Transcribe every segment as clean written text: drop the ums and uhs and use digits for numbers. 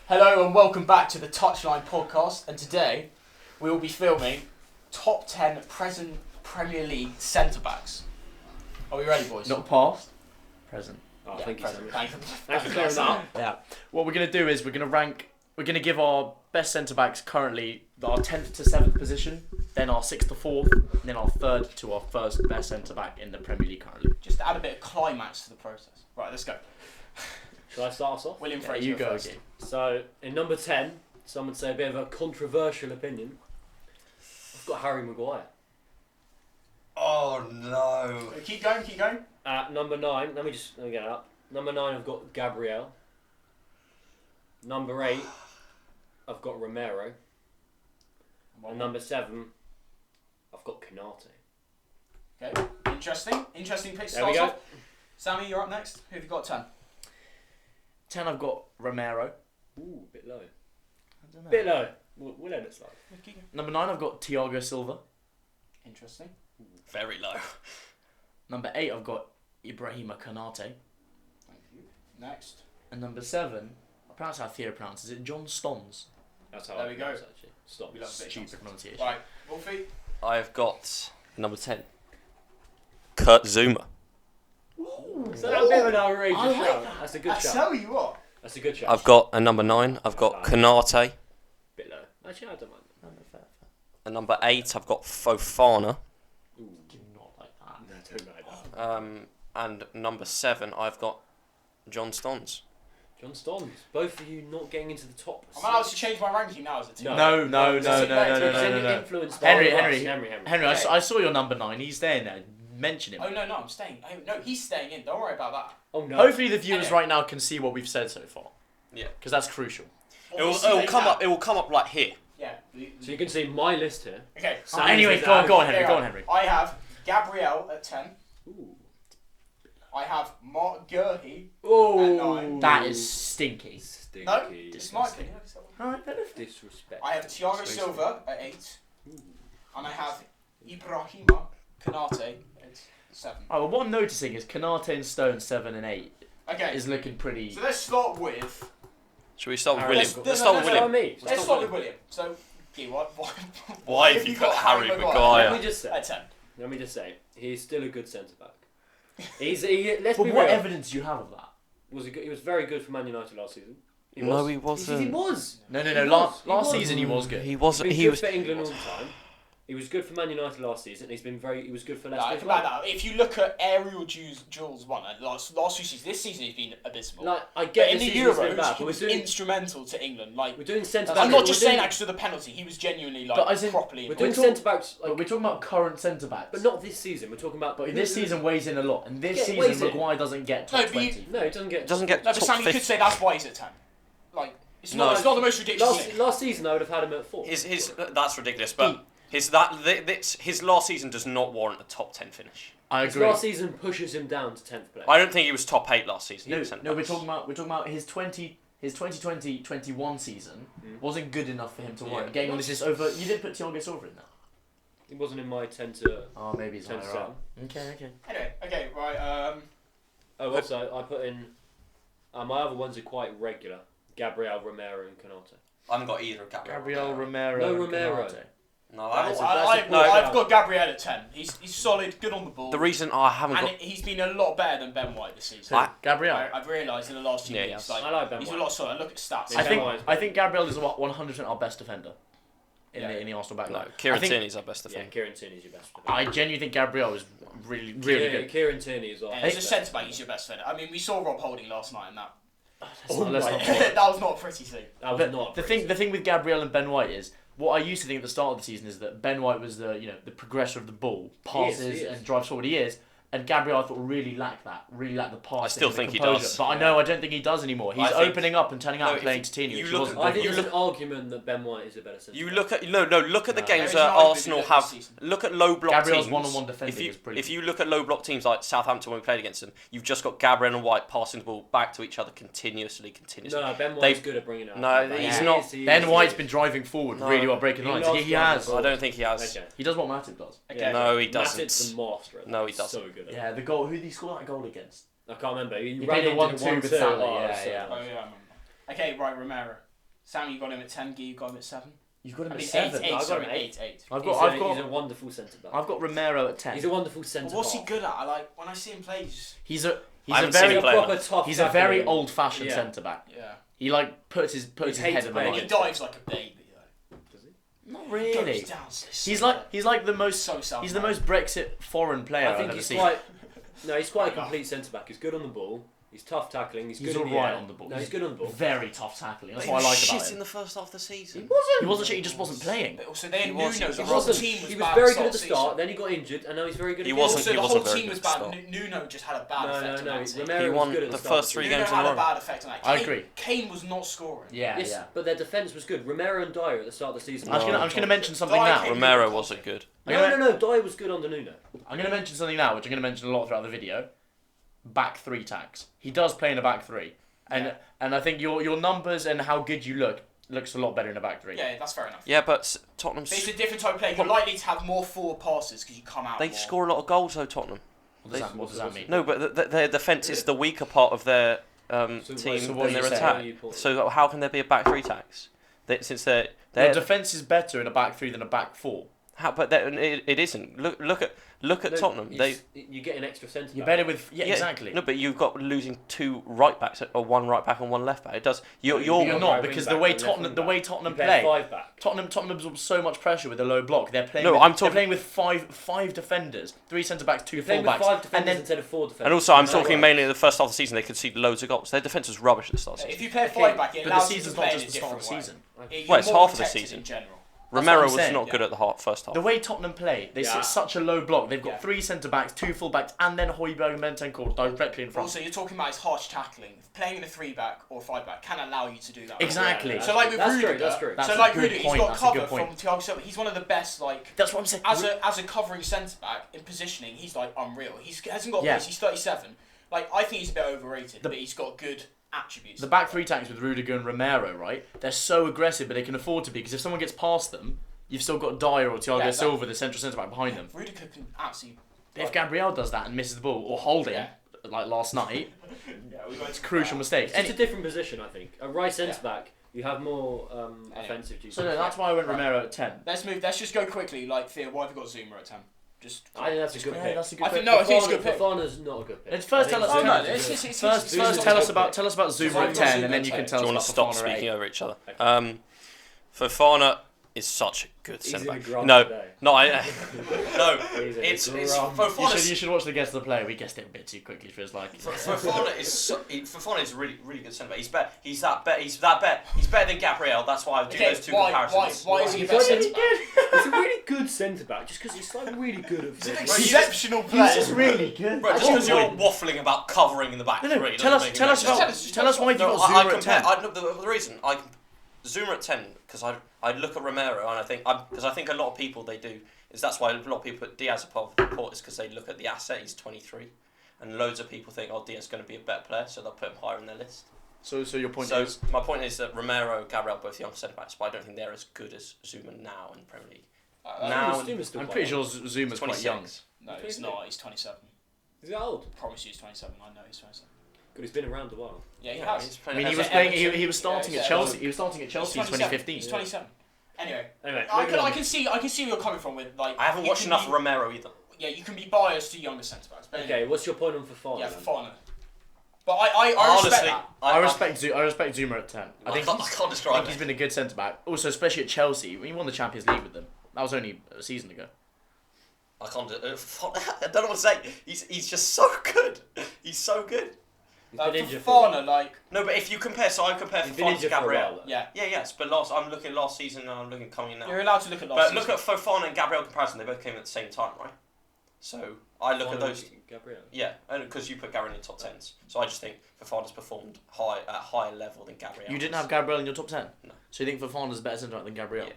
Hello and welcome back to the Touchline podcast, and today we will be filming top 10 present Premier League centre-backs. Are we ready, boys? Not past, present. Oh, yeah, thank you. Thanks for clearing that up. Yeah. What we're going to do is we're going to give our best centre-backs currently our 10th to 7th position, then our 6th to 4th, and then our 3rd to our first best centre-back in the Premier League currently. Just to add a bit of climax to the process. Right, let's go. Shall I start us off? William Fraser, you go first. again. So, in number 10, some would say a bit of a controversial opinion. I've got Harry Maguire. Oh no. Keep going. At number 9, let me get it up. Number 9, I've got Gabriel. Number 8, I've got Romero. And number 7, I've got KONATE. Okay, interesting pick. There we go. Sammy, you're up next. Who have you got 10? 10, I've got Romero. Ooh, a bit low. I don't know. Bit low. We'll end it slide. Number 9, I've got THIAGO SILVA. Interesting. Very low. Number 8, I've got Ibrahima KONATE. Thank you. Next. And number 7, I pronounce how Theo pronounces it, John Stones. That's how There I we pronounce go. it, actually. Stop. We love a bit of Stupid pronunciation. Right, Wolfie. I've got number 10. Kurt Zuma. So that's a bit of an outrageous I like shout. that. That's a good I shout. tell you what. That's a good shout. I've got a number 9. I've got KONATE. Bit low. Actually, I don't mind. And number 8, I've got FOFANA. Ooh. Do not like that. No, I don't like that. And number 7, I've got John Stones. John Stones. Both of you not getting into the top. Am I allowed to change my ranking now as a team? No. Influenced by Henry, Henry. Okay. I saw your number 9. He's staying there. Mention him. Oh, no, I'm staying. Oh, no, he's staying in. Don't worry about that. Oh no. Hopefully the viewers right now can see what we've said so far. Yeah. Because that's crucial. It will Obviously, come they up. It will come up like here. Yeah. So you can see my list here. Okay. Sam Anyway, is go on, out. Henry. I have Gabriel at 10. Ooh. I have Mark Gurhey. Oh. At 9. That is stinky. Stinky. No, it's my opinion. Alright, Disrespect. I have Thiago Silva at 8. And I have Ibrahima KONATE at 7. Oh, well, what I'm noticing is KONATE and Stone 7 and 8 Okay. is looking pretty. So let's start with. Should we start with Harry. William? Let's- Let's start with no, William. me. Let's start with William. So, okay, Why have you got Harry Maguire? Let me just say. At 10. Let me just say. He's still a good centre back. Let's But be what real. evidence do you have of that? He was very good for Man United last season. No, he He wasn't. was. No. He Last was. season he was good. He He's wasn't. been He good was. for England all the time. He was good for Man United last season. He was good for No, Leicester. I as can well. back that up. If you look at aerial duels won last 2 seasons, this season he's been abysmal. Like I But get in this the season's been Euros, bad, he but was instrumental to England. Like, we're doing centre I'm backs. not just saying that because of the penalty. He was genuinely But as in- properly. We're doing talk- centre backs. But we're talking about current centre backs. But not this season. We're talking about. But this season weighs in a lot, and this Yeah, weighs season in. Maguire doesn't get top No, but 20. No, he doesn't get. Doesn't get No, but top Sam, you could 50. say that's why he's at 10. Like, it's No. not the most ridiculous thing. Last season, I would have had him at 4. That's ridiculous. But his last season does not warrant a top 10 finish. I His agree. last season pushes him down to 10th place. I don't think he was top 8 last season. No, we're talking about his 2020-21 season wasn't good enough for him to warrant getting on this list over. You didn't put Thiago Silva in there. He wasn't in my 10 to. Oh, maybe he's 10 higher to up. Okay. Anyway, okay, right. Oh, also I put in. My other ones are quite regular. Gabriel, Romero, and KONATE. I haven't got either of Gabriel Romero. No and Romero. KONATE. No, That's I've got Gabriel at 10. He's solid, good on the ball. the reason I haven't and got. he's been a lot better than Ben White this season. Gabriel. I've realised in the last few Yeah, weeks. yeah. Like, I like Ben he's White. a lot solid. Look at stats. Yeah, I think Gabriel is 100% our best defender in Yeah. the Arsenal back No, line. Kieran I think- Tierney's our best Yeah, defender. Kieran Tierney's your best. I genuinely think Gabriel is really good. Kieran Tierney is. Yeah, as a centre back, he's your best defender. I mean, we saw Rob Holding last night, and that Let's not that was not a pretty scene. That was But not. the thing with Gabriel and Ben White is what I used to think at the start of the season is that Ben White was the progressor of the ball, passes He is. and drives forward. He is, and Gabriel I thought really lacked the passing. I still and the think he composure. does. But I don't think he does anymore. He's I think- opening up and turning out No, and playing if to Tini. you which look wasn't at- I good. think you there's look- an argument that Ben White is a better centre. You look at look at the No. games There is that an argument Arsenal this have. season. Look at low block Gabriel's teams. one-on-one defending is brilliant. If you look at low block teams like Southampton when we played against them, you've just got Gabriel and White passing the ball back to each other continuously. No, Ben White's good at bringing it up. No, he's not. Ben White's been driving forward No. really well, breaking He lines. loves He has. driving I don't think he has. Okay. He does what Matip does. Okay. No, he Matip's doesn't. the master. At No, that. he doesn't. So good at Yeah, the goal. Who did he score that goal against? that. I can't remember. He He ran played a into 1-2 with 1-2. Salah, Oh, yeah, so yeah. Oh yeah, I remember. Okay, right, Romero. Sam, you got him at 10. Guy, you got him at 7. You've got him I at mean, 7. 8. I've got Sorry, him 8. He's a wonderful centre back. I've got Romero at 10. He's a wonderful centre back. What's he good at? I like when I see him play. He's I a haven't seen very him play. proper tough he's a very tackler. old-fashioned Yeah. centre back. Yeah. He like puts his hates head in the playing line. He dives like a baby. Does he? Not He really. goes down. He's like the most. So South He's the man. most Brexit foreign player I I've think ever he's seen. quite. No, he's quite a complete centre back. He's good on the ball. He's tough tackling. He's He's good all in the right air. on the ball. No, he's good on the ball. Very tough tackling. That's He what I was like about shit in him. the first half of the season. He wasn't shit. He just wasn't playing. But also, they had He Nuno. was- he The was- whole wasn't. team was He bad was very at good at the the start. season. Then he got injured, and now he's very good. He again. wasn't- Also, he the wasn't whole very team good was at the bad. start. Nuno just had a bad effect on that team. Romero He was won good at the the start. first 3 Nuno games in a had a row. bad effect on that. I agree. Kane was not scoring. Yeah, Yes, yeah. but their defence was good. Romero and Dyer at the start of the season. I'm just gonna mention something Dyer now. came- Romero wasn't good. No. Dyer was good under Nuno. I'm gonna mention something now, which I'm gonna mention a lot throughout the video. Back 3 tags. He does play in a back 3, and I think your numbers and how good you looks a lot better in a back 3. Yeah, that's fair enough. Yeah, but Tottenham. But it's a different type of play. You're likely to have more forward passes because you come out They more. score a lot of goals though, Tottenham. What does that mean? No, but their defence is the weaker part of their team so what than their are you attack. saying? So how can there be a back 3 tax? Since Your they're defence is better in a back 3 than a back 4. but it isn't. Look at Tottenham. You get an extra centre. You're better with exactly. No, but you've got losing 2 right backs or 1 right back and 1 left back. It does. You're You're not right because wing the way back and left Tottenham wing Tottenham play play. 5 back. Tottenham absorbs so much pressure with a low block. They're playing. No, with, I'm they're talking- playing with five defenders, 3 centre backs, 2 You're full playing with backs, 5 defenders and then instead of 4 defenders. And also, I'm No talking way. mainly in the first half of the season. They conceded loads of goals. Their defence was rubbish at the start of the If season. you play a Okay, 5 back, it but the allows you to season's play not in a just the start of different the way. season. You're Well, it's more half of the protected season. in general. Romero I'm was saying, not good at the first half. The way Tottenham play, they sit such a low block. They've got Yeah. 3 centre backs, 2 full backs, and then Højbjerg and Bentancur directly in front. Also, you're talking about his harsh tackling. Playing in a 3 back or 5 back can allow you to do that. Exactly. Yeah, So like with that's Rudiger, true, that's true. That's so a like good Rudiger, he's point, got that's a cover good from point. Thiago Silva. He's one of the best like That's what I'm saying. as a covering centre back in positioning. He's like unreal. He hasn't got pace. He's 37. Like I think he's a bit overrated, but he's got good attributes. The back 3 tags with Rudiger and Romero, right? They're so aggressive, but they can afford to be because if someone gets past them, you've still got Dyer or Thiago Silva, the central centre back behind them. Rudiger can absolutely. If Gabriel does that and misses the ball, or Holding, like last night, it's a crucial mistake. It's just a different position, I think. A right centre back, you have more offensive duties. So no, that's why I went Romero at 10. Let's move. Let's just go quickly. Like Theo, why have you got Zuma at 10? Just. I think that's a good Yeah, pick. that's a good I pick. think no. I think it's a good pick. Fofana's not a good pick. Let's first tell us. Oh, no, First tell us about Zuma at 10, and then you can tell Do you us want about to stop Fofana at speaking 8. over each other? Fofana is such a good He's centre in a back. graph No, today. no, He's in a it's graph. Fofana's You should watch the guess of the player. We guessed it a bit too quickly. It feels like. Fofana is really good centre back. He's that better. He's better than Gabriel. That's why I do those 2 comparisons. Why is he a He's better like- centre back? He's a really good centre back, just because he's like really good at He's an this. exceptional player. really good. Bro, just because you're waffling about covering in the back No, no, three. tell us why you got Zuma at 10. The reason Zuma at 10 because I look at Romero and I think a lot of people they do is that's why a lot of people put Diaz above the report is because they look at the asset. He's 23, and loads of people think Diaz is going to be a better player, so they'll put him higher in their list. So your point So is. my point is that Romero, Gabriel, both young centre backs, but I don't think they're as good as Zuma now in the Premier League. I'm pretty sure Zuma's quite young. No, he's not. He's 27. Is that old? I promise you he's 27. I know he's 27. Good, he's been around a while. Yeah, he Yeah, has. he's I playing mean, he as was a- playing. He was starting Yeah, at yeah. Chelsea. He was starting at Chelsea in 2015. He's 27. Anyway, Anyway, I can see where you're coming from with like. I haven't you watched can enough be- of Romero either. Yeah, you can be biased to younger centre backs. But Okay, what's your point on Fofana? yeah, then? Fofana. But I respect Honestly, that. I respect Zuma at 10. I think I can't describe he's it. been a good centre back. Also, especially at Chelsea, he won the Champions League with them. That was only a season ago. I can't. I don't know what to say. He's just so good. He's so good. He's been For injured for a while. Fofana, like No, but if you compare, so I compare He's been Fofana to injured for a Gabriel. while, though. yeah, Yes, but I'm looking last season and I'm looking coming in now. you're allowed to look at But last look season. at Fofana and Gabriel comparison. They both came at the same time, right? So I look at those. Gabriel. Yeah, and because you put Gabriel in your top 10s, so I just think Fofana's performed at a higher level than Gabriel. You didn't have Gabriel in your top 10? No. So you think Fofana's a better centre back than Gabriel? Yeah.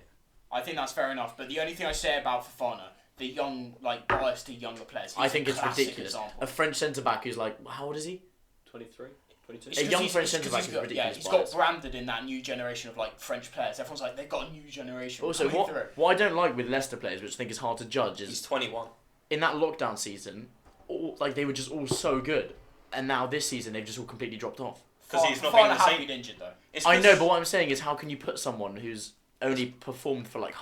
I think that's fair enough. But the only thing I say about Fofana, the young, like bias to younger players. I he's think a it's classic ridiculous. example. A French centre back who's like, how old is he? 23? 22? It's A 'cause young he's- French it's 'cause centre-back he's is got- ridiculous Yeah, he's bias. got branded in that new generation of like French players. Everyone's like, they've got a new generation. Also, coming through. what I don't like with Leicester players, which I think is hard to judge, He's is 21. in that lockdown season, they were just all so good, and now this season they've just all completely dropped off. because he's not being the same. been injured though. I know, but what I'm saying is, how can you put someone who's only performed for like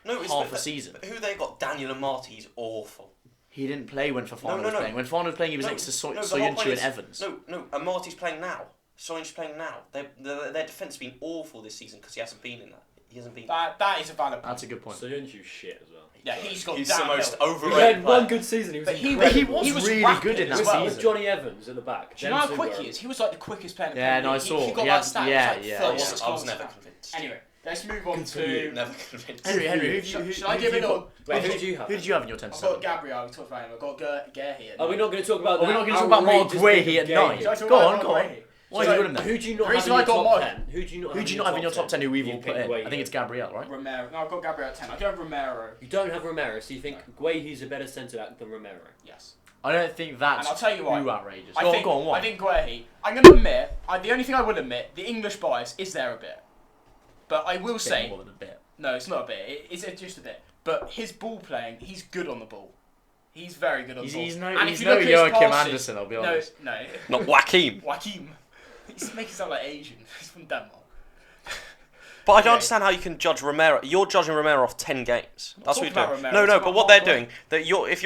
half a season? Who they got? Daniel Amati. He's awful. He didn't play when Fofana was playing. When Fofana was playing, he was next to Soyuncu and Evans. No, Amati's playing now. Soyuncu's playing now. Their defence has been awful this season because he hasn't been in that. He hasn't been. That is a valid point. That's a good point. Soyuncu's shit as well. Yeah, he's got He's downhill. the most He overrated had player. one good season. He was He incredible. was really rapid good in that as well. With season. Johnny Evans at the back. Do you know how quick he is? He was like the quickest player in the Yeah, Premier no, I League. saw. He got He that had- stat. yeah, It was like yeah, 36 I was goals never now. convinced. Anyway, let's move on for you. to... Never convinced. Henry, Should I give it all? Wait, who do you have? Who did you have in your 10 to I've 7? got Gabriel, we talked about him. I've got Gare here. Are we not going to talk about Are we that? not going to talk about Mark outrageous Guehi thing at of 9? Guehi? Go on. Why So, have you got him there? Who do you not The have reason in I your got top mine- 10? Who do you not Who do you not have in your top 10 who we've all put in? I think it's Gabriel, right? Romero. No, I've got Gabriel at 10. I go Romero. You don't have Romero, so you think Guehi's a better centre-back than Romero? Yes. I don't think that's And I'll tell you why. too outrageous. I Go think, on, I think Guehi. I'm going to admit, the only thing I will admit, the English bias is there a bit. But I will say... more than a bit. No, it's not a bit. It's just a bit. But his ball playing, he's good on the ball. He's very good on the ball. He's And no if you look at his Joachim passes- Anderson, I'll be honest. No. Not Joaquim. Joachim. He's making sound like Asian. He's from Denmark. But I don't Okay. understand how you can judge Romero. You're judging Romero off 10 games. That's what talking you're about doing. Romero, No, it's no. about But what they're Mark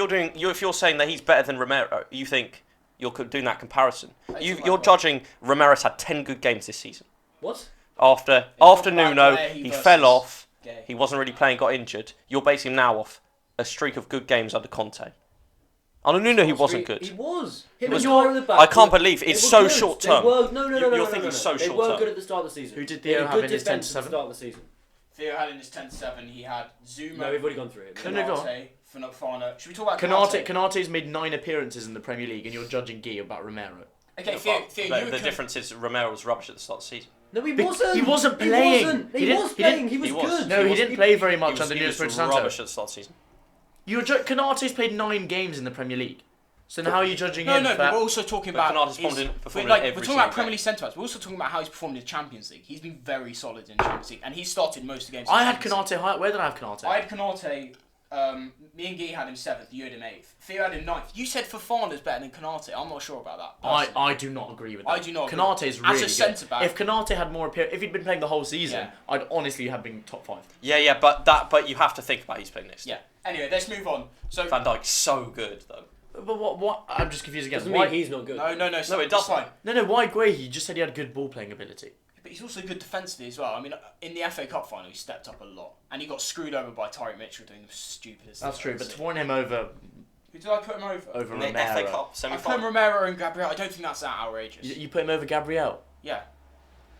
doing, if you're saying that he's better than Romero, you think you're doing that comparison. That's You're about judging Romero's had 10 good games this season. What? After talking about Nuno, Guehi he versus fell off. Gay. He wasn't really playing, got injured. You're basing him now off a streak of good games under Conte. Under Nuno, he wasn't good. He was. He Him was- and Dyer at the back I can't were- believe they it's were so good. short They term. were- No, You're thinking so They short were term. good at the start of the season. Who did They Theo were have good in his 10 to defence at the 7? start of the season. Theo had in his 10 to 7, he had Zuma, No, we've already gone through it. No, go on. Konate, Fofana. Should we talk about Konate's made 9 appearances in the Premier League, and you're judging Guy about Romero. Okay, But Theo, the difference is Romero was rubbish at the start of the season. No, he wasn't. He wasn't playing. He was playing. He was He was. good. No, he didn't play very He much was, under he Nuno was Espirito Santo. rubbish at the start of the season. Konate's played 9 games in the Premier League. So now how are you judging him? No, for but we're also talking But about... Konate's performed in we're every talking single about Premier game. League centre-backs. We're also talking about how he's performed in the Champions League. He's been very solid in the Champions League, and he started most of the games. in I the had Champions League. Konate high. Where did I have Konate? I had Konate... me and Guy had him 7th, you had him 8th. Theo had him 9th. You said Fofana's better than Konate. I'm not sure about that. personally. I do not agree with that. I do not agree. Konate's really As a good. centre-back- If Konate had more appearances, if he'd been playing the whole season, Yeah. I'd honestly have been top 5. Yeah, but you have to think about he's playing next. Yeah. Anyway, let's move on. So... Van Dijk's so good though. But what? I'm just confused again. Doesn't Why? mean he's not good. No, it it does doesn't. fine. No, why Guehi? You just said he had good ball playing ability. But he's also good defensively as well. I mean, in the FA Cup final, he stepped up a lot. And he got screwed over by Tyreek Mitchell doing the stupidest That's true, things but I've to seen. warn him over Who did I put him over? In the FA Romero. Cup I put semi-final. Romero and Gabriel. I don't think that's that outrageous. You put him over Gabriel. Yeah.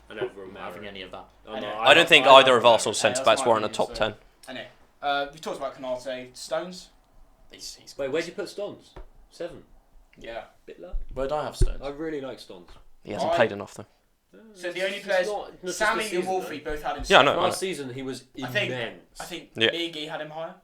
I never I'm not remember. having any of that. Oh, no, I don't think I either of Romero. Arsenal's centre that's backs my were in the opinion, top so- 10. Anyway, we talked about Konate. Stones? He's Wait, where'd you put Stones? 7. Yeah. Bit low. Where did I have Stones? I really like Stones. He hasn't I- played enough though. So the only It's players... not just Sammy this and season, Wolfie both had him Yeah, I know. second. Last season he was I think- immense. I think Yeah. me and Guy had him higher.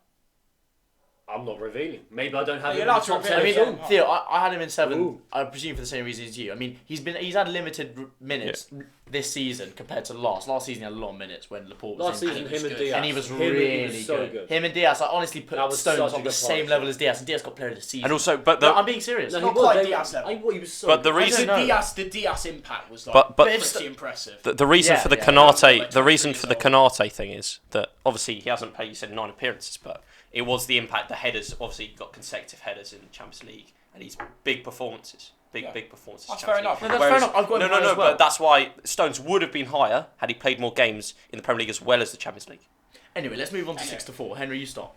I'm not revealing. Maybe I don't have You're him in allowed the to top reveal 10. I it, mean, yeah. Theo, I had him in 7. Ooh. I presume for the same reason as you. I mean, he's had limited minutes this season compared to last. Last season he had a lot of minutes when Laporte was Last in, season, and he him was and good. Diaz. and he was Him really was so good. Him and Diaz, I honestly put That was Stones such a on the good same partnership. level as Diaz, and Diaz got player of the season. And also, but No, the I'm being serious. No, Not he was. quite They- Diaz level. he was so But the good. reason- know. The Diaz impact was like But if pretty impressive. the reason Yeah, for the yeah. Konate, Like the reason 23 for the Konate thing is that obviously he hasn't played. You said 9 appearances, but it was the impact. The headers, obviously, he got consecutive headers in the Champions League, and he's big performances, big performances. That's Champions fair enough. League. No, that's fair enough. I've got him no, higher as well. but that's why Stones would have been higher had he played more games in the Premier League as well as the Champions League. Anyway, let's move on to Anyway. 6 to 4. Henry, you start.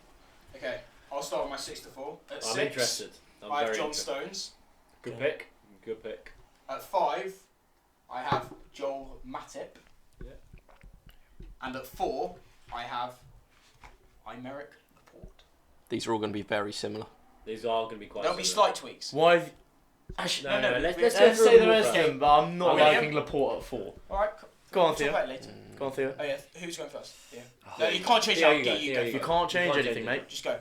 Okay, I'll start with my 6 to 4. At I'm 6, interested. I'm I have very John interested. Stones. Good pick. Good pick. At 5, I have Joel Matip. Yeah. And at 4, I have Aymeric Laporte. These are all going to be very similar. These are going to be quite There'll be similar. slight tweaks. Why have... Actually, No, no, let's let's go let's through say them the all rest of first. them, but I'm not William? liking Laporte at 4. Alright, Go on, we'll talk Theo. about it later. Go on, Theo. Oh yeah, who's going first? Yeah. No, you can't change Theo, that. you Guy, go, you Theo, go. you You first. can't change can't anything, change mate. Just go.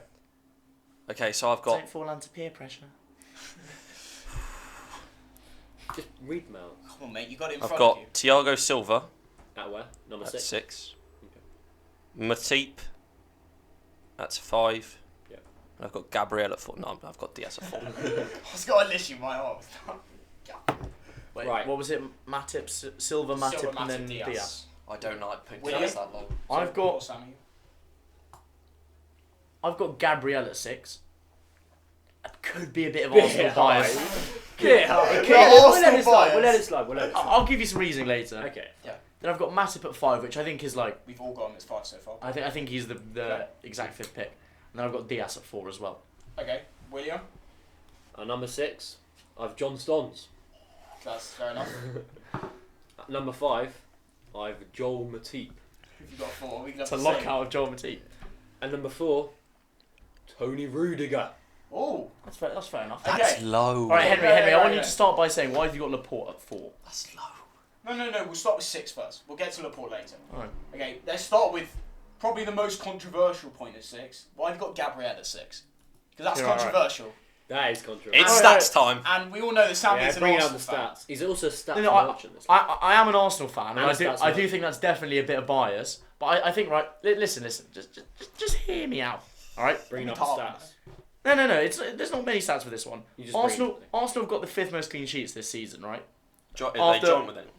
Okay, so I've got Don't fall under peer pressure. Just read them out. Come on, mate. You got it in I've front got of you. Thiago Silva At where? Number at 6. 6, Matip at 5. Yeah. And I've got Gabriel at 4. No, I've got Diaz at 4. I was got a list in my arms. Wait, Right. what was it? Matip, Silva, Matip, Silva, and then Matip, Diaz. I don't like putting William? Diaz that low. I've got Sammy. Gabriel at 6. It could be a bit of Bit Arsenal high. bias. Yeah, We'll we'll let it slide. We'll let it slide. We'll let it slide. I'll give you some reasoning later. Okay. Then I've got Matip at 5, which I think is like We've all got him as 5 so far. I think he's the Yeah. exact 5th pick. And then I've got Diaz at 4 as well. Okay, William. At number 6, I've John Stones. That's fair enough. At number 5, I've Joel Matip. If you've got 4, we can have It's a the lockout same. of Joel Matip. And number 4, Tony Rudiger. Oh, That's fair enough. Okay. That's low. All right, Henry. Yeah, I want you yeah. to start by saying why have you got Laporte at 4? That's low. no. We'll start with 6 first. We'll get to Laporte later. All right. Okay, let's start with probably the most controversial point at 6. Why have you got Gabriel at 6? Because that's You're all right. controversial. That is controversial. It's Alright. stats time. And we all know that Sammy is an bring out Arsenal the fan. stats. He's also a stats No, merchant. This I am an Arsenal fan, and And I do stats I do man. think that's definitely a bit of bias. But I think listen, just hear me out. All right. Bring up Calm. the stats. No. There's not many stats for this one. You just bring Arsenal it. Arsenal have got the 5th most clean sheets this season, right? Are they After- joined with it?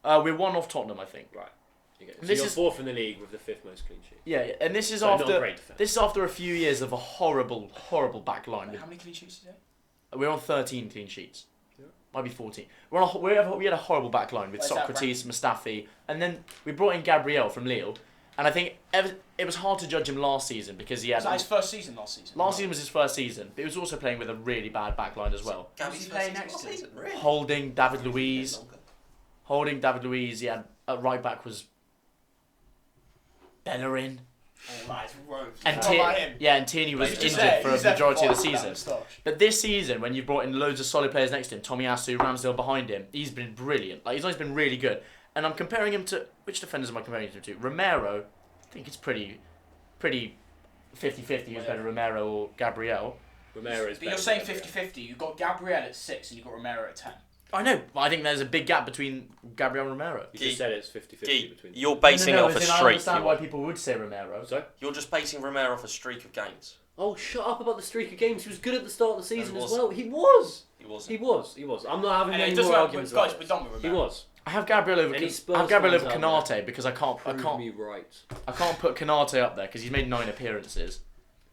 We're 1 off Tottenham, I think. Right. Okay. So This you're is- 4th in the league with the 5th most clean sheet. Yeah, and this is So not after great defence. this is after a few years of a horrible back line. How many clean sheets today? We're on 13 clean sheets. Yeah. Might be 14. We had a horrible back line with Where's that Socrates, Mustafi, and then we brought in Gabriel from Lille. And I think it was hard to judge him last season because he had Was that his first season last season? last season was his first season, but he was also playing with a really bad back line as well. Who's he playing next to? Really? Holding David Luiz, he had at right back was Bellerin. Oh, that is rogue. And What about him? and Tierney was He's just injured there, for he's a there majority of the 5 with that season. moustache. But this season, when you brought in loads of solid players next to him, Tomiyasu, Ramsdale behind him, he's been brilliant. Like he's always been really good. And I'm comparing him to which defenders am I comparing him to? Romero. I think it's pretty 50-50 who's better, Romero or Gabriel. Romero is But you're saying 50-50. You've got Gabriel at 6 and you've got Romero at 10. I know, but I think there's a big gap between Gabriel and Romero. You just said it's 50-50 Gee, between them. you're basing it off a as in I streak. understand why people would say Romero. So? You're just basing Romero off a streak of games. Oh, shut up about the streak of games. He was good at the start of the season he as wasn't. well. He was. He wasn't. He was. I'm not having Anyway, any it doesn't more matter. arguments Guys, about we're this. done with He Romero. was. I have Gabriel over. Any Spurs I have Gabriel over fans out Konate because I can't Prove me right. put Konate up there because he's made 9 appearances.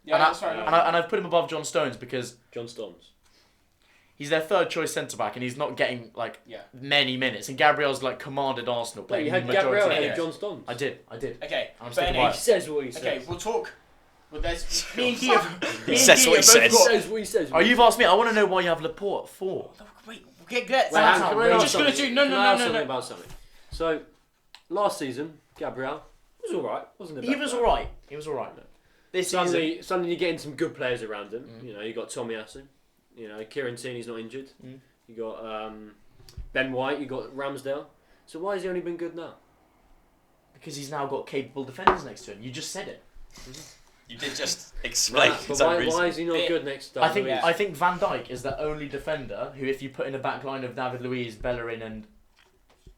Yeah, and that's fair enough. and I've put him above John Stones because John Stones. he's their 3rd choice centre back and he's not getting like Yeah. many minutes. And Gabriel's like commanded Arsenal Wait, playing you the had majority Gabriel of ahead the of game. John Stones. I did. Okay, I'm but sticking anyway, by He says what he says. okay, we'll talk. Well, there's me and Guy have. He says what he says. He says what he says. Oh, you've asked me. I want to know why you have Laporte at 4. Wait, we'll get that. Wait, hang That's on, outrageous. can I We're ask just gonna something? do no, Can I ask no, something no. about something? So, last season, Gabriel was all right, wasn't it? He was all right. He was all right. This season, Suddenly you're getting some good players around him. You know, you got Tomiyasu. You know, Kieran Tierney's not injured. Mm. You got Ben White. You got Ramsdale. So why has he only been good now? because he's now got capable defenders next to him. You just said it. You did just explain But his own reason. why is he not good next to I think Yeah. I think Van Dijk is the only defender who, if you put in a back line of David Luiz, Bellerin, and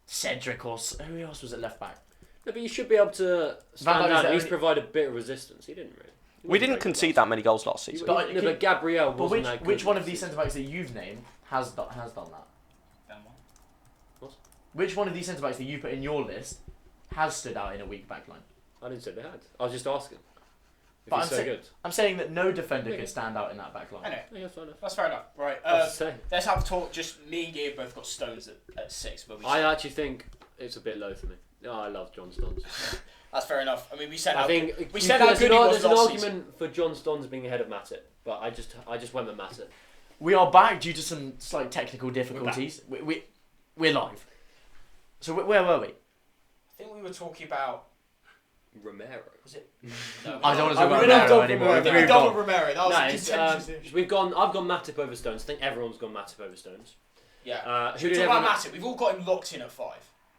Cedric, or who else was at left back? No, but you should be able to stand Van Dijk is out the at least only- provide a bit of resistance. He didn't really. He We wasn't didn't very concede good that many goals last season. But- No, but Gabriel But wasn't that good. which one of last these season. centre backs that you've named has done that? Then what? What? Which one of these centre backs that you put in your list has stood out in a weak back line? I didn't say they had. I was just asking. If But he's I'm so say- good. I'm saying that no defender Yeah. could stand out in that back line. Anyway, Yeah, that's fair enough. that's fair enough. Right, I was just saying. let's have a talk. Just me and Gabe both got Stones at 6. But I actually think it's a bit low for me. Oh, I love John Stones. that's fair enough. I mean, we said I how think we you said could- how good he was there's an last argument season. for John Stones being ahead of Matip, but I just went with Matip. We are back due to some slight technical difficulties. We're live. So where were we? I think we were talking about. Romero. Was it? I don't want to I've talk about been off Romero Dom anymore. Romero. We've We're moved done on. with Romero. That was No, a it's, contentious issue. I've gone Matip over Stones. I think everyone's gone Matip over Stones. Yeah. Who Should we did talk everyone, about Matip? We've all got him locked in at 5.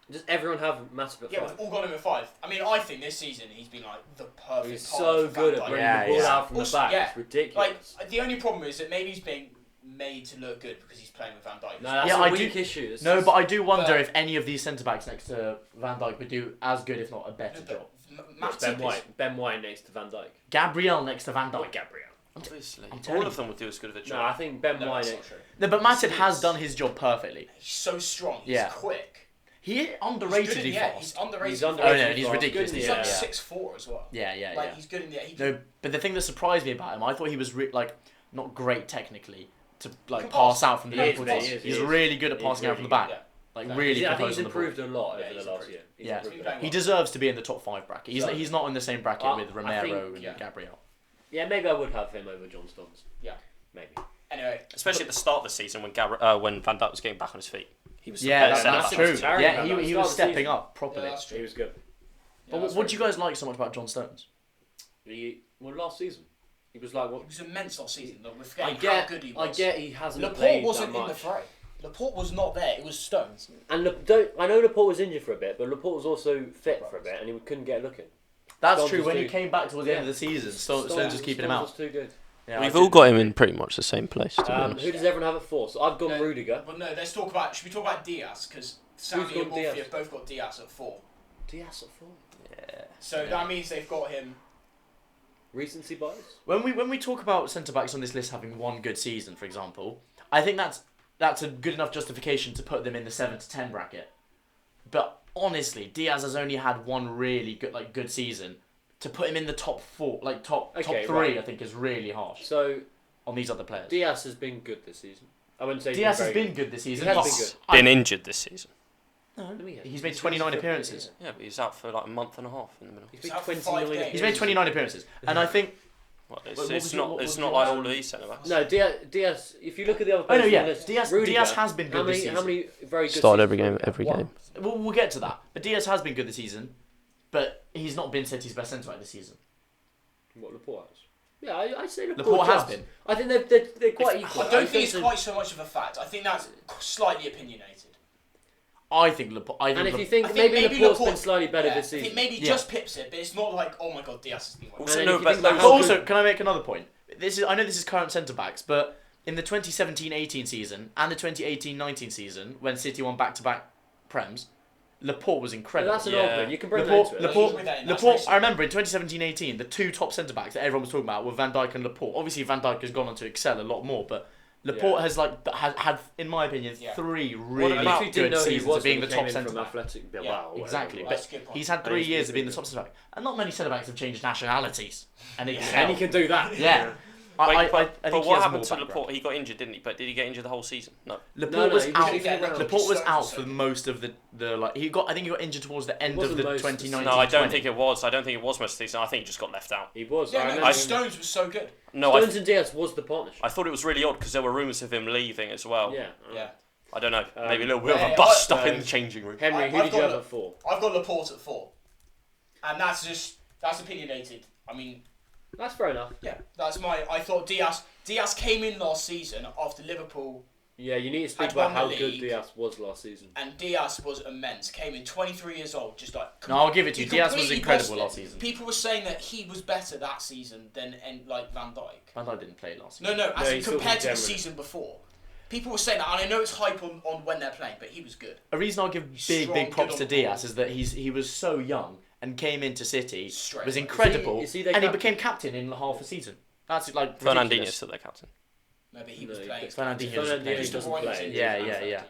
does everyone have Matip at Yeah, 5? we've all got him at 5. I mean, I think this season he's been like the perfect. He's partner so for good Van at Dijk. bringing Yeah, the ball yeah. out from the Also, back. yeah. It's ridiculous. Like the only problem is that maybe he's being made to look good because he's playing with Van Dijk. No, that's Yeah, a I weak do- issue. It's No, just- but I do wonder But- if any of these centre backs next to Van Dijk would do as good, if not a better No, job. but Ben Matip is. White. Ben White next to Van Dijk. Gabriel next to Van Not Dijk. Gabriel. Obviously. I'm telling All of you. them would do as good of a No, job. I think Ben No, White. that's not true. No, but Matip has He's- done his job perfectly. He's so strong. He's Yeah. quick. He He's good underratedly in the air. fast. He's underrated. He's fast. underrated. Oh, no, and he's fast, ridiculous, good in He's the like air. 6'4" as well. Yeah. Like he's good in the air. He No, but the thing that surprised me about him, I thought he was like not great technically to like can pass pass. out from the He is, Liverpool mate, team. he is, He's he is. really good at He's passing out really from the good, back. yeah. Like Yeah. really I composed think he's on the ball. improved a lot Yeah, over he's the last improved. year. He's Yeah. improved a He's lot. playing He well. deserves to be in the top 5 bracket. So- He's not in the same bracket with I Romero think- and yeah. Gabriel. Yeah, maybe I would have him over John Stones. Yeah. Maybe. Anyway, Especially at the start of the season when when Van Dijk was getting back on his feet. He was the Yeah, best that's centre-back true. on the team. Carrying Yeah, that he at the was start of the stepping season. up properly. yeah, that's true. He was good. But that's what do you very guys like so much about John Stones? Well, last season he was like good. what? He was immense last season. Though. We're I forgetting how get. good he I was. get. He hasn't Laporte played wasn't that in the much. fray. Laporte was not there. It was Stones. And I know Laporte was injured for a bit, but Laporte was also fit for a bit, and he couldn't get a look in. That's Stones true. was When he too- came back towards the end of the season, Stones was keeping him out. was too good. Yeah, We've I all did- got him in pretty much the same place, to be honest. Who does everyone have at 4? So I've gone No. Rudiger. Well, no. Let's talk about. Should we talk about Diaz? Because Sammy got and Wolfie Diaz? have both got Diaz at 4. Diaz at 4. Yeah. So that means they've got him. Recency bias. When we talk about centre backs on this list having one good season, for example, I think that's a good enough justification to put them in the 7 to 10 bracket. But honestly, Diaz has only had one really good season. To put him in the top 4, top 3, right. I think is really harsh So on these other players. Diaz has been good this season. I wouldn't say Diaz he's has been good this season. He has but been good. I- Been injured this season. No, Let me get- he's made 29 appearances. Yeah, but he's out for like a month and a half in the middle. He's He's made out for 29 5 games. He's made 29 appearances, and I think. Well, What was your- what it's was not your like last- all of these centre backs. No, Diaz. If you look at the other Oh players no, on yeah, the list, Diaz Rudiger, has been good this season. How many very good Started every seasons game, every One. game. We'll get to that, but Diaz has been good this season, but he's not been City's best centre back this season. What Laporte has? Yeah, I say Laporte, Laporte has does. been. I think they're quite equal. I don't think it's so. quite so much of a fact. I think that's slightly opinionated. I think Laporte. And if you I think think maybe maybe Laporte's been Laporte- slightly better Yeah, this I season. think maybe Yeah. just pips it, but it's not like, oh my god, Diaz has been well. Also, And no, if you but think about those- how Also, good- can I make another point? I know this is current centre backs, but in the 2017-18 season and the 2018-19 season, when City won back-to-back Prems, Laporte was But incredible. that's an Yeah. old one. You can bring Laporte, that into it. Laporte- with that in, that's Laporte. recent. I remember in 2017-18, the two top centre backs that everyone was talking about were Van Dijk and Laporte. Obviously, Van Dijk has gone on to excel a lot more, but Laporte has had, in my opinion, Yeah. 3 What really about- If you didn't good know who he seasons was of being the when he top came in centre from back. Athletic Bilbao, Yeah, or whatever Exactly, it Well, was. that's a good point. He's had And 3 he's years been of being the good. top centre back, and not many centre backs have changed nationalities and Yeah. excel. And he can do that. Yeah. Wait, I but think he what has happened to more Laporte? He got injured, didn't he? But did he get injured the whole season? No. Laporte No, was he out. was- Laporte was Stones out was for so most of the like. I think he got injured towards the end of wasn't the most of the 2019. No, I don't think it was. I don't think it was most of the season. I think he just got left out. He was. Yeah, I no, remember but him. Stones was so good. No, Stones and Diaz was the partnership. I thought it was really odd because there were rumours of him leaving as well. Yeah. Yeah. I don't know. Maybe a little bit yeah, of a bust up I- in the changing room. Henry, who I've did you got have at 4? I've got Laporte at 4, and that's opinionated. I mean, That's fair enough. yeah, that's my. I thought Diaz came in last season after Liverpool, Yeah, you need to speak Had about won the how good league. Diaz was last season. and Diaz was immense. Came in 23 years old, just like. No, I'll give it to he you. Diaz was completely incredible bossed last it. season. People were saying that he was better that season than like Van Dijk. Van Dijk didn't play last season. No, as he's talking compared to the generally. season before. People were saying that, and I know it's hype on when they're playing, but he was good. A reason I'll give Strong, big props good to on the ball. Diaz is that he was so young and came into City, Straight was away. incredible, Is he their and he captain? became captain in half a season. That's like Fernandinho's ridiculous. still their captain. Maybe he was No, playing. but Fernandinho doesn't play. Fernandinho doesn't Fernandinho play. Yeah, yeah.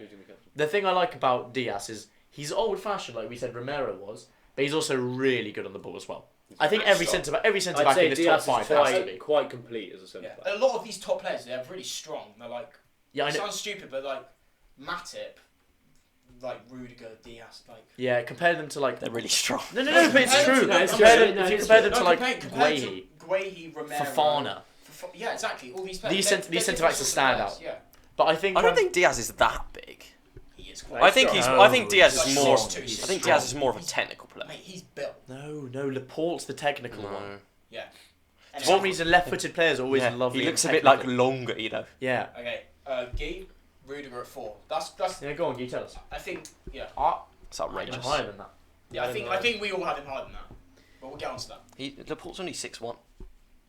The thing I like about Diaz is he's old-fashioned, like we said Romero was, but he's also really good on the ball as well. I think every centre back I'd in say this top Diaz 5 is has to be. quite complete as a centre Yeah. back. A lot of these top players, they're really strong. They're like, Yeah, I it know. sounds stupid, but like Matip, like Rudiger, Diaz, like. Yeah, compare them to like. They're really strong. No, but it's Compare them true. to- it's Compare true. them, No, if you it's compare true. them to like Guehi, Guehi, Romero, Fofana. Yeah, exactly. All these players. These they're centre different backs are sorts of players, standout. Yeah, But I think I don't think Diaz is that big. he is quite. I think I think Diaz He's is like more. 6'2", I he's think strong. Diaz is more of a technical player. Mate, he's built. No, Laporte's the technical one. No. Yeah. For Anyway, some reason, left-footed players are always Yeah, lovely. he looks a and bit like technical. longer, you know. Yeah. Okay, Guy, Rudiger at 4. That's. Yeah, go on, you tell us. I think. Yeah. It's I'm outrageous. higher than that. Yeah, I think we all had him higher than that. But we'll get onto that. Laporte's only 6'1".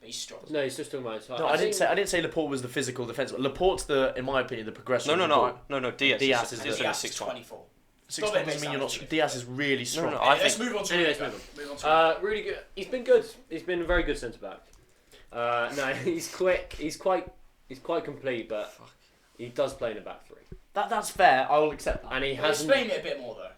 But he's strong. No, he's just talking about his height. No, I didn't say Laporte was the physical defensive. Laporte's in my opinion, the progression. No. Diaz. Diaz is is And the- only Diaz is 6'1". 24. 6 Stop it, doesn't mean you're Mason. not. Diaz is really strong. No, Anyway, let's think- move on to Anyway, Rudiger. let's Move on to Rudiger. Rudiger, he's been good. He's been a very good centre back. No, he's quick. He's quite complete, but he does play in a back 3. That's fair. I will accept that. And he Well, hasn't. explain it a bit more though.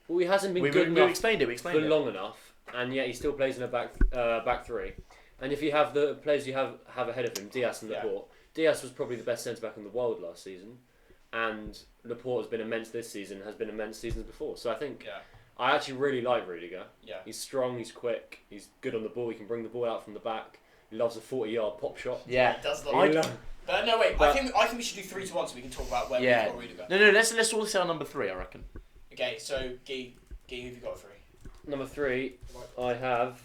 Well, he hasn't been We good enough explained it. We for explained it. long enough, and yet he still plays in a back 3. And if you have the players you have ahead of him, Diaz and Laporte. Diaz was probably the best centre back in the world last season, and Laporte has been immense this season. Has been immense seasons before. So I think I actually really like Rudiger. Yeah. He's strong. He's quick. He's good on the ball. He can bring the ball out from the back. He loves a 40-yard pop shot. Yeah. He does I love. love. But no, wait. But- I think we should do 3 to 1 so we can talk about where we've got Rudiger. No. Let's all say our number 3. I reckon. Okay, so Guy, who have you got 3? Number 3, I have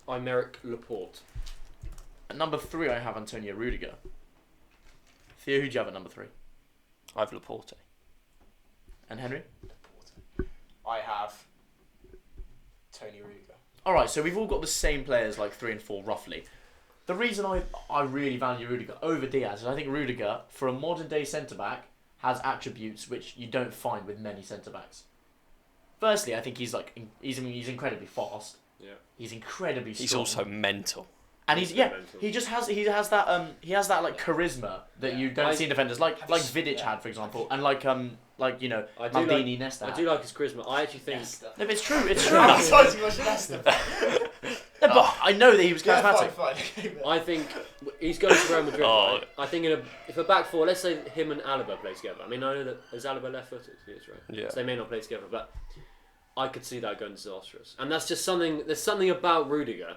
Aymeric Laporte. At number 3, I have Antonio Rudiger. Theo, who do you have at number 3? I have Laporte. And Henry? I have Tony Rudiger. Alright, so we've all got the same players, like 3 and 4, roughly. The reason I really value Rudiger over Diaz is I think Rudiger, for a modern-day centre-back, has attributes which you don't find with many centre-backs. Firstly, I think he's incredibly fast. Yeah. He's incredibly strong. He's also mental. And he's mental. he has that like charisma that you don't see in defenders like Vidic had, for example, and like you know I do Maldini, Nesta. I do like his charisma. I actually think. Nesta. No, but it's true. It's true. I thought you watched Nesta. No, but I know that he was charismatic. Fine. I think he's going to Real Madrid. Oh. Right? I think if a back 4, let's say him and Alaba play together. I mean, I know that is Alaba left-footed. He is, right? Yeah. So they may not play together, but I could see that going disastrous. And that's just something. There's something about Rudiger.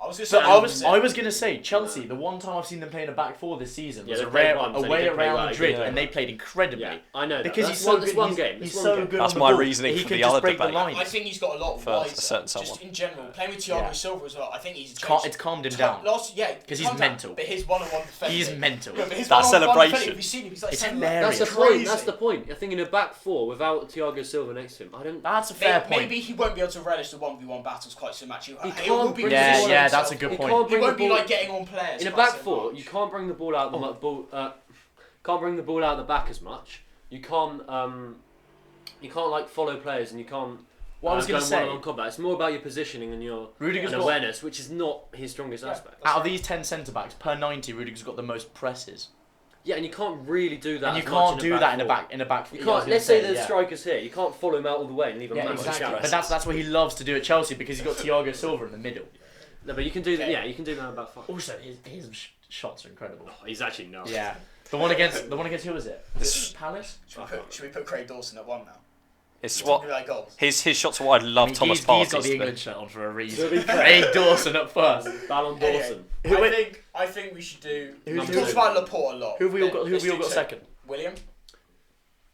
I was So just I was gonna say Chelsea. The one time I've seen them play in a back 4 this season was they played away once, and he at did play Real well, Madrid, yeah. and they played incredibly. Yeah, I know that. Because That's he's so one, good. That's one game. He's That's so one game. good. That's on the my ball reasoning that he for can the just other break the debate. lines. I think he's got a lot For wiser. certain someone. Just in general, playing with Thiago Yeah. Silva as well. I think he's It's calmed him down. Because he's mental. But his one-on-one defending. He's mental. Yeah, but his That one-on-one celebration. defending, have you seen him? He's like It's saying hilarious. That's the crazy. point. That's the point. I think in a back 4 without Thiago Silva next to him, I don't. That's a fair point. Maybe he won't be able to relish the 1v1 battles quite so much. He can't will be bring the Yeah, ball yeah, himself. that's a good He point. can't He bring won't the be ball like getting on players. in a quite back so 4. much. You can't bring the ball out can't bring the ball out the back as much. You can't like follow players, and you can't. What I was go gonna say, one-on-one combat. It's more about your positioning and your Rudiger's and got- awareness, which is not his strongest aspect. out of these 10 centre backs per 90, Rudiger's got the most presses, Yeah, and you can't really do that. and you as much can't do that in a 4. back. You I was can't. gonna Let's say the yeah. striker's here. You can't follow him out all the way and leave him Yeah, man on the exactly. shout. But that's what he loves to do at Chelsea because he's got Thiago Silva in the middle. No, but you can do that. Okay. Yeah, you can do that in back 5. Also, his shots are incredible. He's actually no. Yeah, the one against who was it? Was it Palace? Should we put Craig Dawson at 1 now? It's Talking what about goals. his shots are. What I love Thomas he's Partey's got the thing. England shirt on for a To reason. be fair. Craig Dawson up first. Ballon Anyway, Dawson. I think we should do. Who's We've number talked two? about Laporte a lot. Who have we all got? Who have Let's we all do got two. second? William.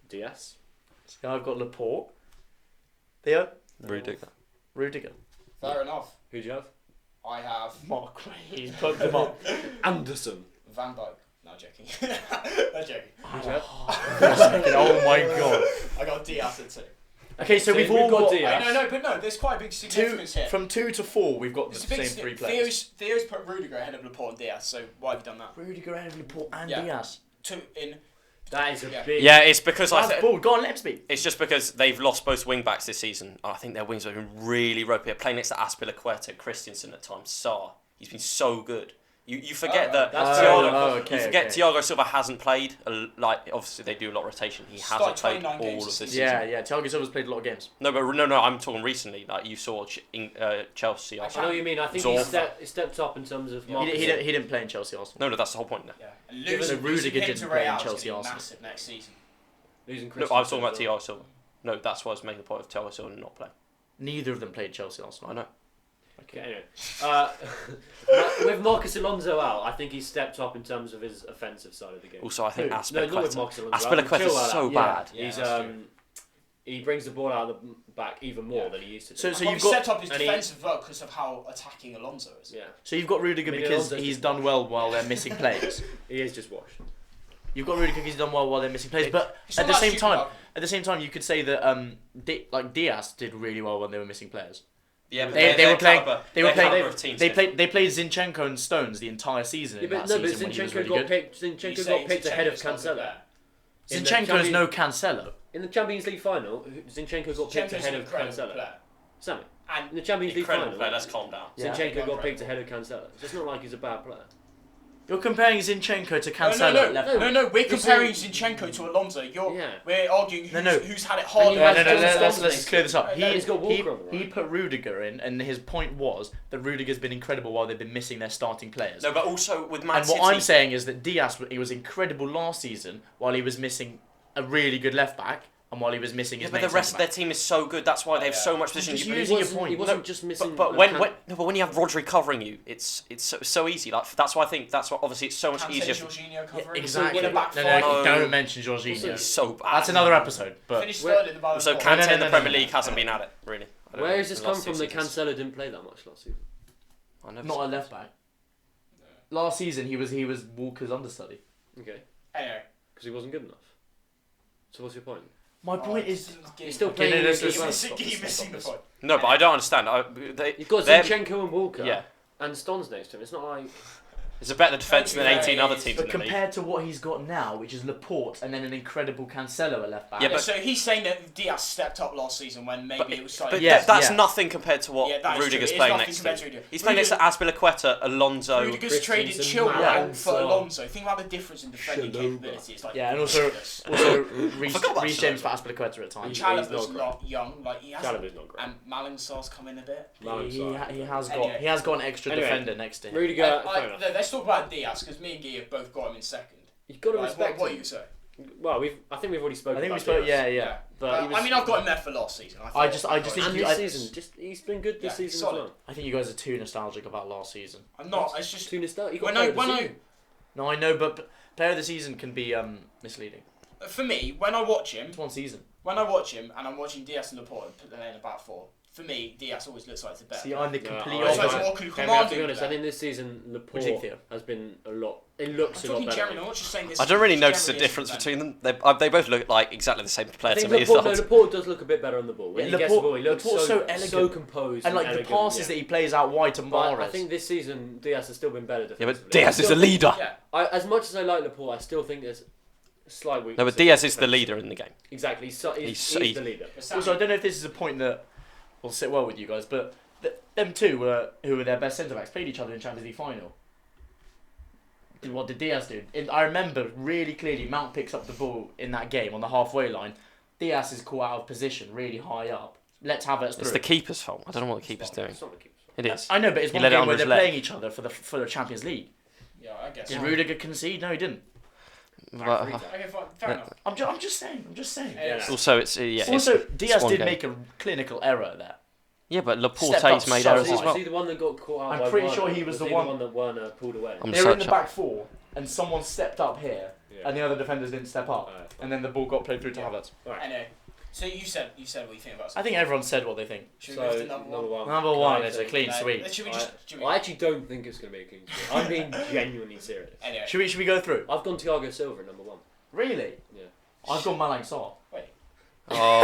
Diaz. Yeah, I've got Laporte. Theo. Rudiger. Rudiger. Fair enough. Who do you have? I have Mark. He's put them up. Anderson. Van Dijk. No, joking. No, joking. Who do you have? Oh my god. I got Diaz at 2. Okay, so we've all got Diaz. No, there's quite a big significance here. from 2 to 4. We've got the It's a big same 3 players. Theo's put Rudiger ahead of Laporte and Diaz, so why have you done that? Rudiger and Laporte and Yeah. Diaz. That is a Yeah. big. Yeah, it's because That's ball. Go on, let him speak. it's just because they've lost both wing backs this season. I think their wings have been really ropey. Playing next to Aspilicueta, Christensen at times, Sarr. He's been so good. You forget that That's Thiago. okay, you forget okay. Thiago Silva hasn't played. Like obviously they do a lot of rotation. He hasn't played 29 all games of this this Yeah, season. yeah. Thiago Silva's played a lot of games. No, but no. I'm talking recently. Like you saw Chelsea. I know what you mean. I think Zorfa. he stepped up in terms of He, market. he didn't play in Chelsea Arsenal. No, that's the whole point. Yeah. And Even losing, though Rudiger him didn't to play in Real is Chelsea gonna be Arsenal. massive next season. Losing No, Christensen I was talking about as well. Thiago Silva. No, that's why I was making the point of Thiago Silva not playing. Neither of them played Chelsea Arsenal. I know. Okay, anyway. With Marcus Alonso out, I think he's stepped up in terms of his offensive side of the game. Also, I think Who? No, not with Aspilicueta. Marcus Alonso. Aspilicueta's so bad. Yeah, He's that's true. he brings the ball out of the back even more Yeah. than he used to do. So So you've you've got- stepped up his and he- defensive as well because of how attacking Alonso is. yeah, So you've got Rudiger I mean, because Alonso's he's just- done well while they're missing players. he is just washed. You've got Rudiger because he's done well while they're missing players. But It's at not the that same stupid, time, though. at the same time, you could say that Diaz did really well when they were missing players. Yeah, but They their were playing. caliber- They were their playing. caliber of teams They different. played. They played Zinchenko and Stones the entire season. Yeah, in but that no, but season when he was Zinchenko really got good. picked. You Zinchenko say got picked ahead of Zinchenko's not a good Cancelo. player. In the Zinchenko's Champions- no Cancelo. In the Champions League final, Zinchenko got picked Champions ahead League of incredible Cancelo. player. Sammy. And In the Champions League Incredible final, player. Let's calm down. Yeah. Zinchenko got picked ahead of Cancelo. So it's not like he's a bad player. You're comparing Zinchenko to Cancelo no, at left back. no, we're You're comparing saying- Zinchenko to Alonso. Yeah. We're arguing who's had it And harder. you No, had no, no, John let's Stones just clear this up. Yeah, he's got Walker on the He right. put Rudiger in, and his point was that Rudiger's been incredible while they've been missing their starting players. No, but also with Man And City. what I'm saying is that Diaz, he was incredible last season while he was missing a really good left back, and while he was missing Yeah, his but main the rest of their centre-back. team is so good. That's why they have so much position. just You- using your point. He wasn't just missing. But when you have Rodri covering you, it's so easy. Like that's why I think that's why obviously it's so much Cancelo, easier. Jorginho covering. Exactly. In a back No, five. no, No. don't mention Jorginho. He's so bad. That's another episode. But Finished third in the Ballon So d'Or. Kante No, in the no, Premier no. League hasn't been at it really. I don't Where know, has this the come last from 2 that seasons. Cancelo didn't play that much last season? I never not a said left back. Last season he was Walker's understudy. Okay, Anyway. because he wasn't good enough. So what's your point? My point is, He's still Okay, playing. no, in the let's- league let's- as well. Keep missing the point. No, but I don't understand. You've got they're- Zinchenko and Walker. Yeah, And Stones next to him. It's not like. it's a better defence than Yeah, 18 it other is. teams but in the league. compared to what he's got now, which is Laporte and then an incredible Cancelo at left back. Yeah, Yeah, but- so he's saying that Diaz stepped up last season when maybe it was But slightly. Yeah. that's nothing compared to what Yeah, that is Rudiger's true. It is playing nothing next compared to. to Rudiger. He's playing next to Azpilicueta, Alonso. Rudiger's traded Christensen, Chilwell Mount, for Alonso. Think about the difference in defending Chalobah. capability. It's like Yeah, and also ridiculous. Reece forgot about James for Chalobah. Azpilicueta at times. He's Chalobah's not not young, like he has. Chalobah's not great. And Malinsar's come in a bit. He has Anyway. got an extra Anyway. defender next to him. Rudiger, fair enough. Let's talk about Diaz because me and Guy have both got him in second. You've got to Like, respect what him. you say? Well, I think we've already spoken. I think we about spoke. Diaz. Yeah. But he was- I mean, I've got him there for last season. I just think And you- this I- season, he's been good this Yeah, season solid. as well. I think you guys are too nostalgic about last season. I'm not. It's just Tuna Star, you got when player I of the when I season. No, I know, but player of the season can be misleading. for me when I watch him It's one season. and I'm watching Diaz and Laporte and put them in a back four. For me, Diaz always looks like the better. See, I'm the No, complete I- Looks like opposite. more Okay, we have to be commanding. honest. I player. think this season What do you think, Laporte Theo? has been a lot. It I'm looks a lot talking better. generally. I'm not just saying this. I don't really just notice the generally difference is between them. They both look like exactly the same player I to think me. Laporte does look a bit better on the ball. When Yeah, he gets the Laporte- ball, he looks Laporte's so so elegant. so composed. And like the elegant, passes that he plays out wide to But Mahrez. I think this season Diaz has still been better Yeah, defensively. but Diaz is the leader. Yeah. As much as I like Laporte, I still think there's a slight weakness. No, but Diaz is the leader in the game. Exactly, he's He's- the leader. Also, I don't know if this is a point that will sit well with you guys, but them two who were their best centre backs played each other in Champions League final. What did Diaz do? I remember really clearly. Mount picks up the ball in that game on the halfway line. Diaz is caught out of position, really high up. Let's have it through. It's the keeper's fault. I don't know what the keeper's doing. It's not the keeper's fault. It is. I know, but it's He one let it game under where his they're leg. playing each other for the Champions League. Yeah, I guess. Did Rudiger concede? No, he didn't. But, Okay, fine, fair enough. I'm just saying. Yeah. also, it's Also, it's Diaz one did game. make a clinical error there. Yeah, but Stepped up Laporte's made so errors high. as well. Is he the one that got caught out I'm by pretty Werner? sure he was the he one- that Werner pulled away. I'm They were in the such a- back four, and someone stepped up here, Yeah. and the other defenders didn't step up, Alright, and then the ball got played through to Yeah. Havertz. Anyway, so you said what you think about. I think everyone said what they think. Should we So, move to number one? Number Can one I is a say- clean No, sweep. Should we I, just? Should we, I actually don't think it's going to be a clean sweep. I'm being genuinely serious. anyway, Should we go through? I've gone Thiago Silva at number one. Really? Yeah. I've got Malang Sarr. Oh,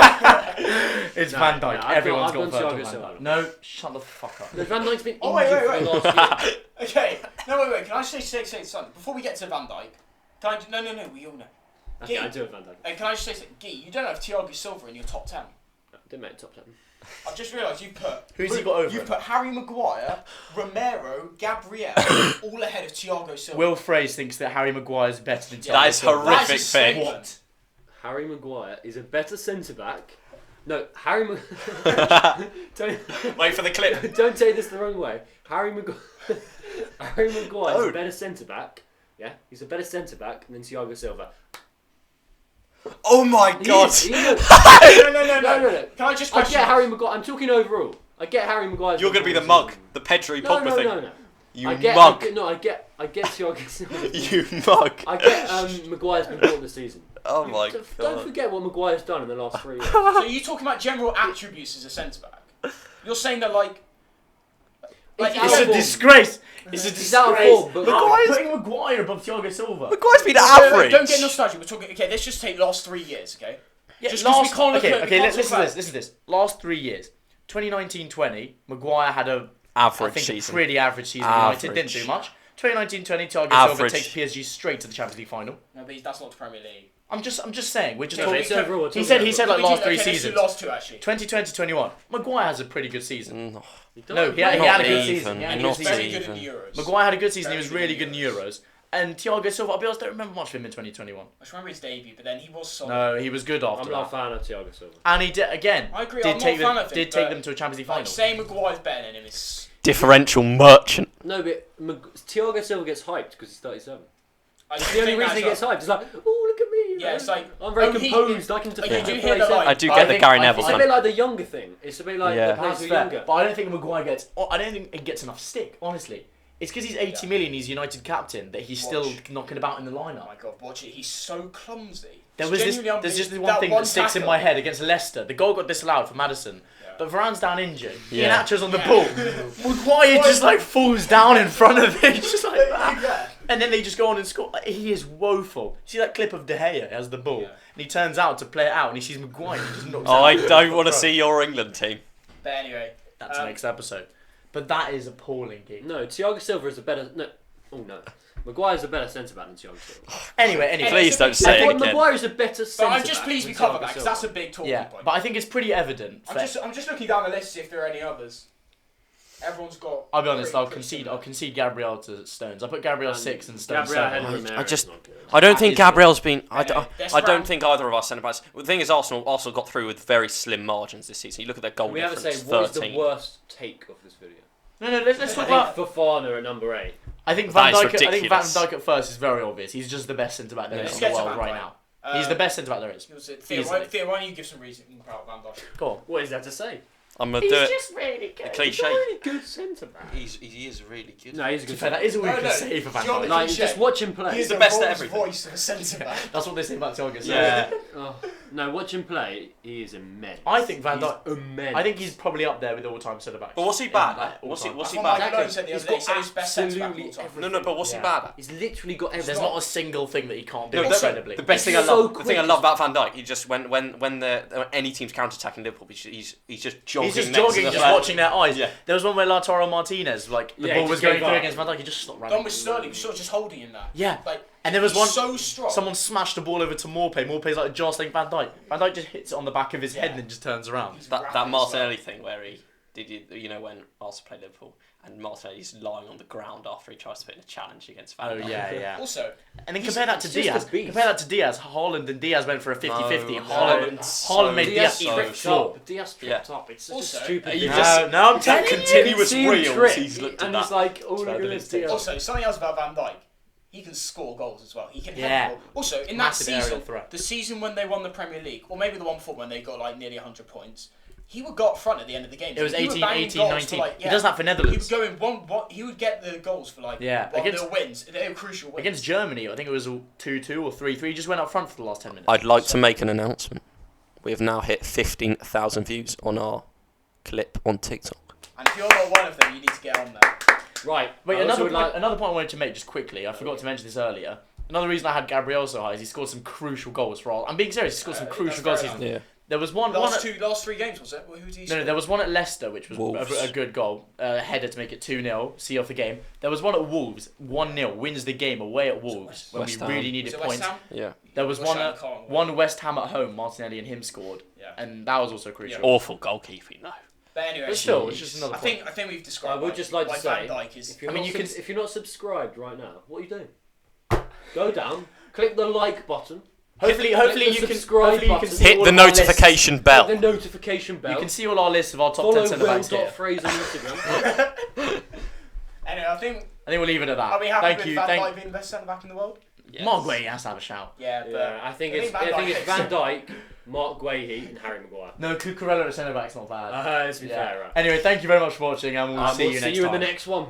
It's No, Van Dijk. no, I've Everyone's gone got Virgil Thiago Van Silva. Dijk. No, shut the fuck up. No, Van Dijk's been Oh, wait, injured wait, for the last year. okay. No, wait. Can I say something before we get to Van Dijk? Can I? No. We all know. Okay, Gee. I do have Van Dijk. Can I just say something? Guy, you don't have Thiago Silva in your top 10. No, didn't make top 10. I've just realised you put. Who's he got over You him? put Harry Maguire, Romero, Gabriel, all ahead of Thiago Silva. Will Fraser thinks that Harry Maguire is better than Thiago that is Silva. That is a horrific statement. thing. What? Harry Maguire is a better centre back. No, Harry Maguire. Wait for the clip. Don't take this the wrong way. Harry Maguire is Oh. a better centre back. Yeah, he's a better centre back than Thiago Silva. Oh my He god. is, he is. No. Can I just I question get this? Harry Maguire. I'm talking overall. I get Harry Maguire. You're going to be the mug, the Pedri Pogba thing. No. You I get mug. I get Thiago Silva. You mug. I get Maguire's been bought this season. Oh my Don't god. forget what Maguire's done in the last 3 years. So you're talking about general attributes as a centre back. You're saying that like He's It's out a of form. disgrace. It's a He's out of disgrace. form, but Maguire's putting Maguire above Thiago Silva. Maguire's been Wait, average. don't get nostalgic. We're talking. Okay, let's just take last 3 years. Okay. Yeah, Just 'cause we can't look okay, at- we okay. can't Listen talk to this. Listen to this. Last 3 years, 2019-20, Maguire had a Average I think season. a pretty average season. Average. United didn't do much. 2019-20, Thiago Silva Average. takes PSG straight to the Champions League final. No, but that's not the Premier League. I'm just saying. We're just No, talking. it's overall, He said like last 3 Okay, seasons. you lost 2 actually. 2020-21. Maguire has a pretty good season. No. No, he had a good even, season. He had a not good Very season. good in the Euros. Maguire had a good season. He Very was good really in good in Euros. And Thiago Silva, I'll be honest, I don't remember much of him in 2021. I just remember his debut, but then he was solid. No, he was good after I'm not a that. fan of Thiago Silva. And he did again. I agree. Did I'm take not a fan them, of him, did take but, them to a Champions League like final. saying Maguire's better than him is. Differential merchant. No, but Thiago Silva gets hyped because he's 37. I do The only think reason he that's gets hyped is like, oh, look at me. You Yeah, know? it's like I'm very oh, he- composed. I can you defend. do and hear play that, safe. like- I do But get I the think- Gary I Neville It's a think- bit thing. like the younger thing. It's a bit like Yeah. the players That's who are fair. younger. But I don't think Maguire gets. I don't think he gets enough stick. Honestly, it's because he's 80 million. He's United captain that he's still Watch. knocking about in the Oh lineup. my god, watch it. He's so clumsy. There It's was this. genuinely There's just the unbelievable. one thing that sticks in tackle. my head against Leicester. The goal got disallowed for Maddison, Yeah. but Varane's down injured. Yeah. Ian Atcher's on the Yeah. ball. Maguire just like falls down in front of him, just like that. Yeah. And then they just go on and score. Like, he is woeful. See that clip of De Gea has the ball, Yeah. and he turns out to play it out, and he sees Maguire, and he just knocks Oh, out. I don't want to see your England team. But anyway, That's the next episode. But that is appalling, Geek. No, Thiago Silva is a better. No, oh no, Maguire's a better centre back than Thiago Silva. Anyway. Please don't say it again. Maguire's a better centre but back. I'm just pleased we than covered Thiago that because Silva. that's a big talking Yeah, point. but I think it's pretty evident. I'm just looking down the list to see if there are any others. Everyone's got. I'll be honest. I'll pretty concede Gabriel to Stones. I put Gabriel 6 and Stones Gabriel 7. ahead of Romero I just- is not good. I don't That think is Gabriel's been. Anyway, I don't think either of our centre backs. The thing is, Arsenal got through with very slim margins this season. You look at their goal Can we have a difference. say? What is the 13. worst take of this video? No, let's talk I about. think Fofana at number 8. I think That Van is Dijk. I think Van ridiculous. Dijk at first is very obvious. He's just the best centre back there Yeah. is in Let's the get to world Van right Dijk. now. He's the best centre back there is. Theo, Easily. Theo, why don't you give some reason about Van Dijk? Go on. What is there to say? I'm gonna do it. just really The good. He's a cliche. really good centre back. He is really good. No, he's a To be good fair, centre that is all we No, can no. say for Van Do you know Dijk. what Like, Cliche. just watch him play. He's the best at Rolls everything. Voice of a centre back. That's what they say about Thiago. Yeah. Oh, no, watch him play. He is immense. I think Van He's Dijk. immense. I think he's probably up there with all-time centre backs. But what's he bad Yeah, at? What's he That's he what bad Michael at? Owen said the He's other day. He got said he's best centre back of all absolutely time. everything. No, but what's he Yeah. bad at? He's literally got everything. There's not a single thing that he can't do No, incredibly. the best thing I He's so love, the thing I quick. love about Van Dijk, he just when any team's counter-attacking Liverpool, he's just jogging. He's just next to jogging, the just flag. watching their eyes. Yeah. There was one where Lautaro Martinez, like the Yeah, ball he was just going gave through up. against Van Dijk, he just stopped running. Done with Sterling, sort of just holding him there. Yeah. Like, And there was he's one. so strong. Someone smashed the ball over to Morpay. Morpay's like jostling Van Dijk. Van Dijk just hits it on the back of his head Yeah. and then just turns around. He's That rapid that as Martinelli thing where he did you know when Arsenal played Liverpool and Martinelli's lying on the ground after he tries to put in a challenge against Van Oh Dijk. yeah, well. yeah. Also, And then he's- compare that to he's just Diaz. a beast. Compare that to Diaz. Haaland and Diaz went for a 50-50. No, Haaland, so Haaland made Diaz eat the tripped floor. up. Diaz Yeah. tripped up. It's such Also, a stupid you thing. just- No, I'm that telling you. continuous See him reels trip, he's looked and at he's that. like, oh, look Tried at to this do it. Diaz. also something else about Van Dijk. He can score goals as well. He can Yeah. head the ball. Also, in that Massive aerial season, threat. the season when they won the Premier League, or maybe the one before when they got like nearly 100 points, he would go up front at the end of the game. It was He would 18, bang 18, goals 19. For, like, He does that for He would Netherlands. go in one. He would get the goals for like Yeah, 1-0 against- wins. They were crucial wins. Against Germany, I think it was 2-2 or 3-3. He just went up front for the last 10 minutes. I'd like to make an announcement. We have now hit 15,000 views on our clip on TikTok. And if you're not one of them, you need to get on there. Right. Wait, I also another would point, like- another point I wanted to make just quickly. I forgot to mention this earlier. Another reason I had Gabriel so high is he scored some crucial goals for all. I'm being serious. He scored some crucial that's goals. fair Season. enough. Yeah. There was one. Last 3 games was it? Who did he No, score? there was one at Leicester, which was Wolves. a good goal. Header to make it 2-0, see off the game. There was one at Wolves, 1-0, wins the game away at Wolves when West we Ham. really Was needed it West points. Ham? Yeah. There was West one Ham at, can't win. one West Ham at home, Martinelli and him scored, Yeah. and that was also crucial. Yeah. Awful goalkeeping though. But anyway, But still, it's just another I point. think we've described. I would just like to why say, Van Dijk is. if you're, I mean, not you can- if you're not subscribed right now, what are you doing? Go down, click the like button, Hopefully Click you the can subscribe hopefully you can button. see Hit all the of our lists. notification click bell. the notification bell. You can see all our lists of our top 10 follow centre backs here. Will.Fraser on Instagram. Anyway, I think. I think we'll leave it at that. Are we happy Thank with you. Van Thank Dijk being the best centre back in the world? Mark Guehi has to have a shout. Yeah, but Yeah, I think it's Van Dijk Van Dijk, Mark Guehi, and Harry Maguire. No, Cucurella at centre back's not bad. Let's be Yeah. fair. Right? Anyway, thank you very much for watching, and we'll see you next time. in the next one.